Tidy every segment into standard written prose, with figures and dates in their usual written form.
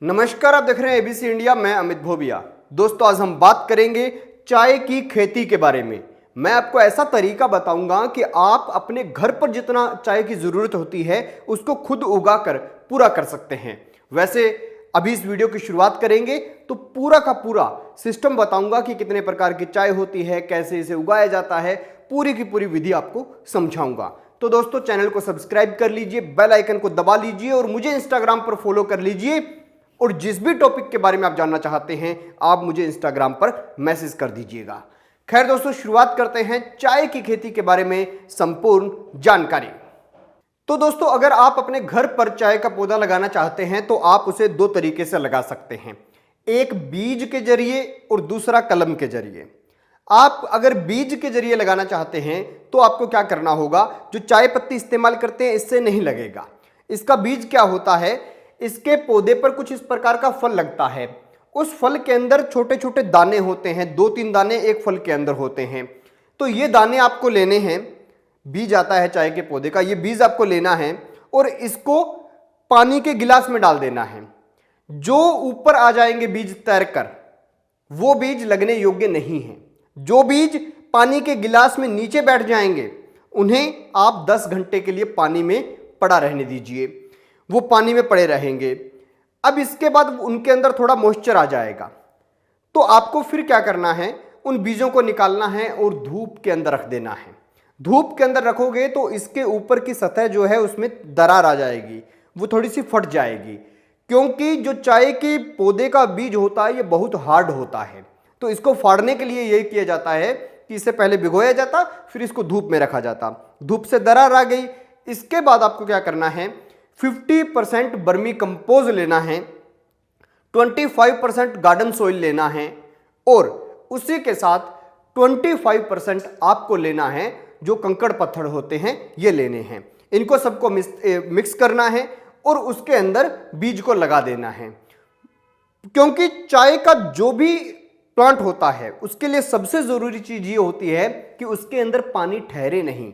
नमस्कार, आप देख रहे हैं एबीसी इंडिया। मैं अमित भोबिया। दोस्तों, आज हम बात करेंगे चाय की खेती के बारे में। मैं आपको ऐसा तरीका बताऊंगा कि आप अपने घर पर जितना चाय की जरूरत होती है उसको खुद उगाकर पूरा कर सकते हैं। वैसे अभी इस वीडियो की शुरुआत करेंगे तो पूरा का पूरा सिस्टम बताऊंगा कि कितने प्रकार की चाय होती है, कैसे इसे उगाया जाता है, पूरी की पूरी विधि आपको समझाऊंगा। तो दोस्तों, चैनल को सब्सक्राइब कर लीजिए, बेल आइकन को दबा लीजिए और मुझे इंस्टाग्राम पर फॉलो कर लीजिए। और जिस भी टॉपिक के बारे में आप जानना चाहते हैं आप मुझे इंस्टाग्राम पर मैसेज कर दीजिएगा। खैर दोस्तों, शुरुआत करते हैं चाय की खेती के बारे में संपूर्ण जानकारी। तो दोस्तों, अगर आप अपने घर पर चाय का पौधा लगाना चाहते हैं तो आप उसे दो तरीके से लगा सकते हैं, एक बीज के जरिए और दूसरा कलम के जरिए। आप अगर बीज के जरिए लगाना चाहते हैं तो आपको क्या करना होगा, जो चाय पत्ती इस्तेमाल करते हैं इससे नहीं लगेगा। इसका बीज क्या होता है, इसके पौधे पर कुछ इस प्रकार का फल लगता है। उस फल के अंदर छोटे छोटे दाने होते हैं, 2-3 दाने एक फल के अंदर होते हैं। तो ये दाने आपको लेने हैं, बीज आता है चाय के पौधे का, ये बीज आपको लेना है और इसको पानी के गिलास में डाल देना है। जो ऊपर आ जाएंगे बीज तैरकर, वो बीज लगने योग्य नहीं है। जो बीज पानी के गिलास में नीचे बैठ जाएंगे उन्हें आप 10 घंटे के लिए पानी में पड़ा रहने दीजिए। वो पानी में पड़े रहेंगे। अब इसके बाद उनके अंदर थोड़ा मॉइस्चर आ जाएगा तो आपको फिर क्या करना है, उन बीजों को निकालना है और धूप के अंदर रख देना है। धूप के अंदर रखोगे तो इसके ऊपर की सतह जो है उसमें दरार आ जाएगी, वो थोड़ी सी फट जाएगी, क्योंकि जो चाय के पौधे का बीज होता है ये बहुत हार्ड होता है। तो इसको फाड़ने के लिए यही किया जाता है कि इसे पहले भिगोया जाता, फिर इसको धूप में रखा जाता। धूप से दरार आ गई, इसके बाद आपको क्या करना है, 50% बर्मी कंपोज लेना है, 25% गार्डन सॉइल लेना है और उसी के साथ 25% आपको लेना है जो कंकड़ पत्थर होते हैं ये लेने हैं। इनको सबको मिक्स करना है और उसके अंदर बीज को लगा देना है। क्योंकि चाय का जो भी प्लांट होता है उसके लिए सबसे जरूरी चीज ये होती है कि उसके अंदर पानी ठहरे नहीं,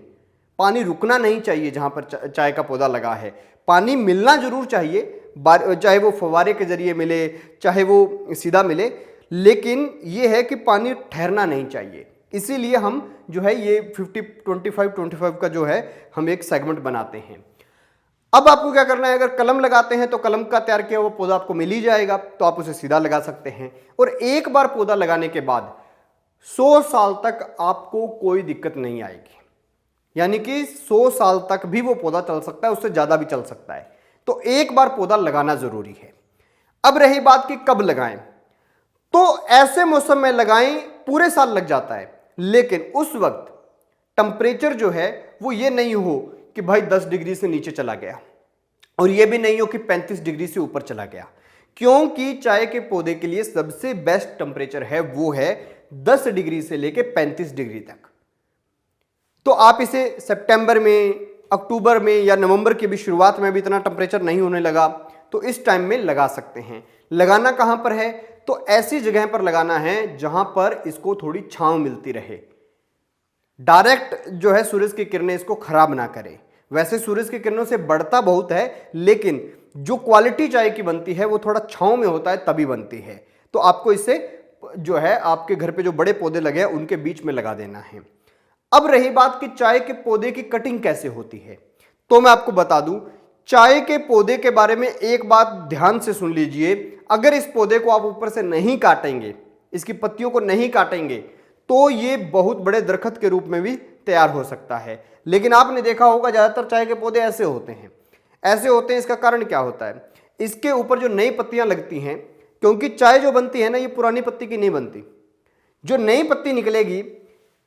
पानी रुकना नहीं चाहिए। जहां पर चाय का पौधा लगा है पानी मिलना जरूर चाहिए, चाहे वो फव्वारे के जरिए मिले चाहे वो सीधा मिले, लेकिन ये है कि पानी ठहरना नहीं चाहिए। इसीलिए हम जो है ये 50-25-25 का जो है हम एक सेगमेंट बनाते हैं। अब आपको क्या करना है, अगर कलम लगाते हैं तो कलम का तैयार किया हुआ पौधा आपको मिल ही जाएगा, तो आप उसे सीधा लगा सकते हैं। और एक बार पौधा लगाने के बाद 100 साल तक आपको कोई दिक्कत नहीं आएगी, यानी कि 100 साल तक भी वो पौधा चल सकता है, उससे ज्यादा भी चल सकता है। तो एक बार पौधा लगाना जरूरी है। अब रही बात कि कब लगाएं, तो ऐसे मौसम में लगाएं, पूरे साल लग जाता है, लेकिन उस वक्त टेम्परेचर जो है वो ये नहीं हो कि भाई 10 डिग्री से नीचे चला गया और ये भी नहीं हो कि 35 डिग्री से ऊपर चला गया, क्योंकि चाय के पौधे के लिए सबसे बेस्ट टेम्परेचर है वो है 10 डिग्री से लेके 35 डिग्री तक। तो आप इसे सितंबर में, अक्टूबर में या नवंबर की भी शुरुआत में भी इतना टेम्परेचर नहीं होने लगा तो इस टाइम में लगा सकते हैं। लगाना कहां पर है, तो ऐसी जगह पर लगाना है जहां पर इसको थोड़ी छांव मिलती रहे। डायरेक्ट जो है सूरज की किरणें इसको खराब ना करें। वैसे सूरज की किरणों से बढ़ता बहुत है, लेकिन जो क्वालिटी चाय की बनती है वो थोड़ा छांव में होता है तभी बनती है। तो आपको इसे जो है आपके घर पे जो बड़े पौधे लगे हैं उनके बीच में लगा देना है। अब रही बात कि चाय के पौधे की कटिंग कैसे होती है, तो मैं आपको बता दूं, चाय के पौधे के बारे में एक बात ध्यान से सुन लीजिए। अगर इस पौधे को आप ऊपर से नहीं काटेंगे, इसकी पत्तियों को नहीं काटेंगे, तो ये बहुत बड़े दरख्त के रूप में भी तैयार हो सकता है। लेकिन आपने देखा होगा ज्यादातर चाय के पौधे ऐसे होते हैं। ऐसे होते हैं, इसका कारण क्या होता है, इसके ऊपर जो नई पत्तियां लगती हैं, क्योंकि चाय जो बनती है ना ये पुरानी पत्ती की नहीं बनती। जो नई पत्ती निकलेगी,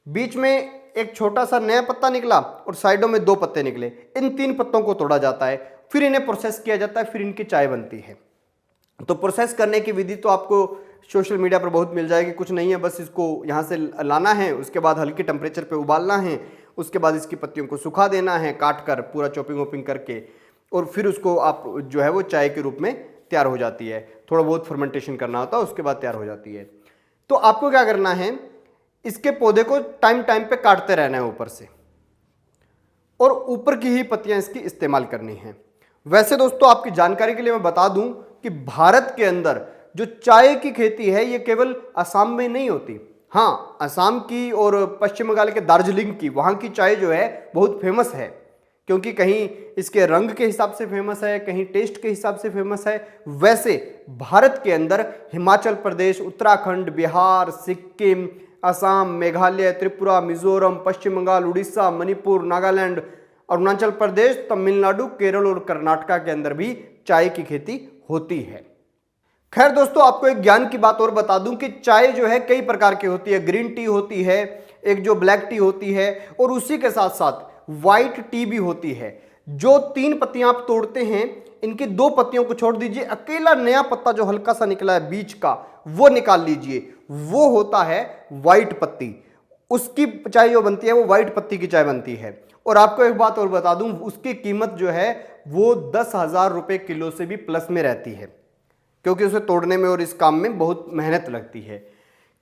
बीच में एक छोटा सा नया पत्ता निकला और साइडों में 2 पत्ते निकले, इन 3 पत्तों को तोड़ा जाता है, फिर इन्हें प्रोसेस किया जाता है, फिर इनकी चाय बनती है। तो प्रोसेस करने की विधि तो आपको सोशल मीडिया पर बहुत मिल जाएगी, कुछ नहीं है, बस इसको यहाँ से लाना है, उसके बाद हल्की टेम्परेचर पे उबालना है, उसके बाद इसकी पत्तियों को सुखा देना है काट कर, पूरा चॉपिंग वॉपिंग करके, और फिर उसको आप जो है वो चाय के रूप में तैयार हो जाती है। थोड़ा बहुत फर्मेंटेशन करना होता है, उसके बाद तैयार हो जाती है। तो आपको क्या करना है, इसके पौधे को टाइम टाइम पे काटते रहना है ऊपर से, और ऊपर की ही पत्तियां इसकी इस्तेमाल करनी है। वैसे दोस्तों आपकी जानकारी के लिए मैं बता दूं कि भारत के अंदर जो चाय की खेती है ये केवल असम में नहीं होती। हाँ, असम की और पश्चिम बंगाल के दार्जिलिंग की, वहाँ की चाय जो है बहुत फेमस है, क्योंकि कहीं इसके रंग के हिसाब से फेमस है, कहीं टेस्ट के हिसाब से फेमस है। वैसे भारत के अंदर हिमाचल प्रदेश, उत्तराखंड, बिहार, सिक्किम, असम, मेघालय, त्रिपुरा, मिजोरम, पश्चिम बंगाल, उड़ीसा, मणिपुर, नागालैंड, अरुणाचल प्रदेश, तमिलनाडु, केरल और कर्नाटका के अंदर भी चाय की खेती होती है। खैर दोस्तों, आपको एक ज्ञान की बात और बता दूं कि चाय जो है कई प्रकार की होती है। ग्रीन टी होती है, एक जो ब्लैक टी होती है, और उसी के साथ साथ व्हाइट टी भी होती है। जो 3 पत्तियां आप तोड़ते हैं, इनकी 2 पत्तियों को छोड़ दीजिए, अकेला नया पत्ता जो हल्का सा निकला है बीच का, वो निकाल लीजिए, वो होता है व्हाइट पत्ती। उसकी चाय जो बनती है वो व्हाइट पत्ती की चाय बनती है। और आपको एक बात और बता दूं, उसकी कीमत जो है वो 10,000 रुपए किलो से भी प्लस में रहती है, क्योंकि उसे तोड़ने में और इस काम में बहुत मेहनत लगती है।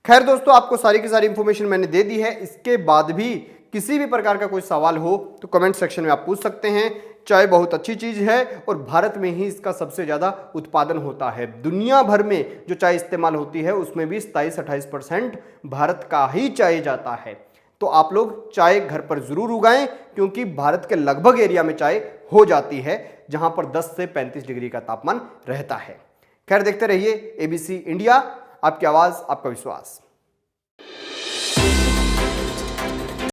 खैर दोस्तों, आपको सारी की सारी इंफॉर्मेशन मैंने दे दी है। इसके बाद भी किसी भी प्रकार का कोई सवाल हो तो कमेंट सेक्शन में आप पूछ सकते हैं। चाय बहुत अच्छी चीज है और भारत में ही इसका सबसे ज्यादा उत्पादन होता है। दुनिया भर में जो चाय इस्तेमाल होती है उसमें भी 27-28% भारत का ही चाय जाता है। तो आप लोग चाय घर पर जरूर उगाएं, क्योंकि भारत के लगभग एरिया में चाय हो जाती है, जहां पर 10 से 35 डिग्री का तापमान रहता है। खैर, देखते रहिए ABC इंडिया, आपकी आवाज, आपका विश्वास।